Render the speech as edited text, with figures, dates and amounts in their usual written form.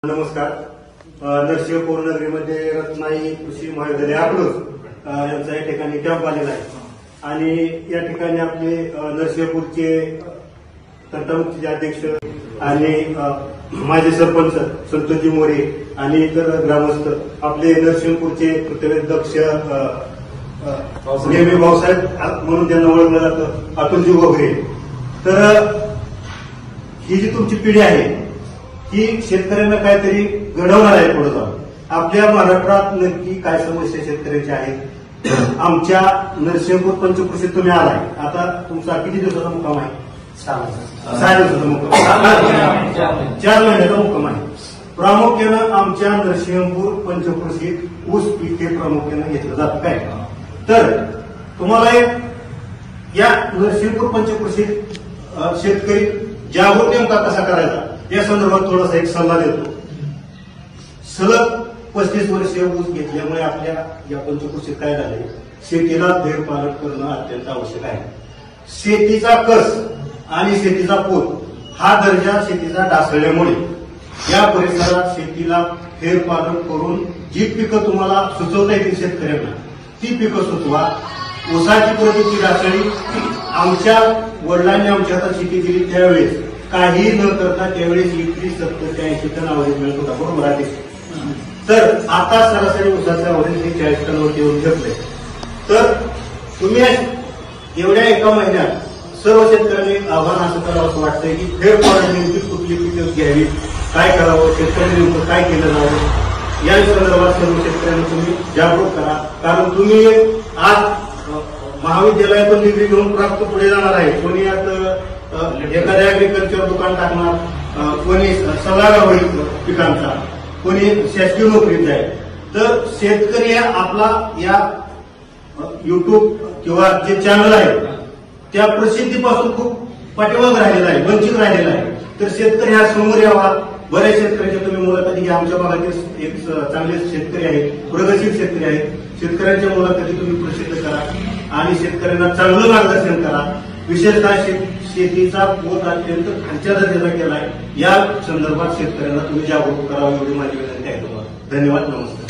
नमस्कार. नरसिंहपूर नगरीमध्ये रत्नाई कृषी महाविद्यालय अकलूज यांचा या ठिकाणी कॅम्प आलेला आहे आणि या ठिकाणी आपले नरसिंहपूरचे तंटामुक्तीचे अध्यक्ष आणि माजी सरपंच संतोषजी मोरे आणि इतर ग्रामस्थ आपले नरसिंहपूरचे कर्तव्याध्यक्ष नेहमी भाऊसाहेब म्हणून त्यांना ओळखलं जातं अतुलजी वगैरे. तर ही जी तुमची पिढी आहे ही शेतकऱ्यांना काहीतरी घडवणार आहे पुढे जाऊन. आपल्या महाराष्ट्रात नक्की काय समस्या शेतकऱ्यांच्या आहेत. आमच्या नरसिंहपूर पंचकृषीत तुम्ही आलाय, आता तुमचा किती दिवसाचा मुक्काम आहे? 6 दिवसाचा मुक्काम, 4 महिन्याचा मुक्काम आहे. प्रामुख्यानं आमच्या नरसिंहपूर पंचकृषीत ऊस पीक हे प्रामुख्यानं घेतलं जातं काय. तर तुम्हाला या नरसिंहपूर पंचकृषीत शेतकरी जागृत नेमका कसा करायचा या संदर्भात थोडासा एक सल्ला देतो. सलग 35 वर्षे ऊस घेतल्यामुळे आपल्या या पंचकृषीत काय झाले, शेतीला फेरपालट करणं अत्यंत आवश्यक आहे. शेतीचा कस आणि शेतीचा पोत हा दर्जा शेतीचा ढासळल्यामुळे या परिसरात शेतीला फेरपालट करून जी पिकं तुम्हाला सुचवता येतील शेतकऱ्यांना ती पिकं सुचवा. ऊसाची प्रगती ढासळली. आमच्या वडिलांनी आमच्या हातात शेती दिली त्यावेळेस काही न करता त्यावेळेस 21, 70 ते 80 टन अवरेज मिळत होता, बरोबर आहे. तर आता सरासरी ऊसाचं अवरेज हे 40 टनवरती येऊन घेतलंय. तर तुम्ही एवढ्या एका महिन्यात सर्व शेतकऱ्यांनी आव्हान असं करावं असं वाटतंय की फेरफार नेमकी कुठली पिकं घ्यावी, काय करावं, शेतकऱ्यांनी नेमकं काय केलं जावं या संदर्भात सर्व शेतकऱ्यांना तुम्ही जागरूक करा. कारण तुम्ही आज महाविद्यालयातून डिग्री घेऊन प्राप्त पुढे जाणार आहे. कोणी आता एखाद्या अॅग्रिकल्चर दुकान टाकणार, कोणी सल्लागार होईल पिकांचा, कोणी शासकीय नोकरीत जाईल. तर शेतकरी आपला या युट्यूब किंवा जे चॅनल आहे त्या प्रसिद्धीपासून खूप पाठीमागे राहिलेला आहे, वंचित राहिलेला आहे. तर शेतकरी हा समोर यावा. बऱ्याच शेतकऱ्यांच्या तुम्ही मुलाखती घ्या. आमच्या भागातील एक चांगले शेतकरी आहेत, प्रगतशील शेतकरी आहेत. शेतकऱ्यांच्या मुलाखती तुम्ही प्रसिद्ध करा आणि शेतकऱ्यांना चांगलं मार्गदर्शन करा. विशेषतः शेतीचा पोत अत्यंत खालच्या दर्जाचा केलाय. या संदर्भात शेतकऱ्यांना तुम्ही जागरूक करावं एवढी माझी विनंती आहे तुम्हाला. धन्यवाद. नमस्कार.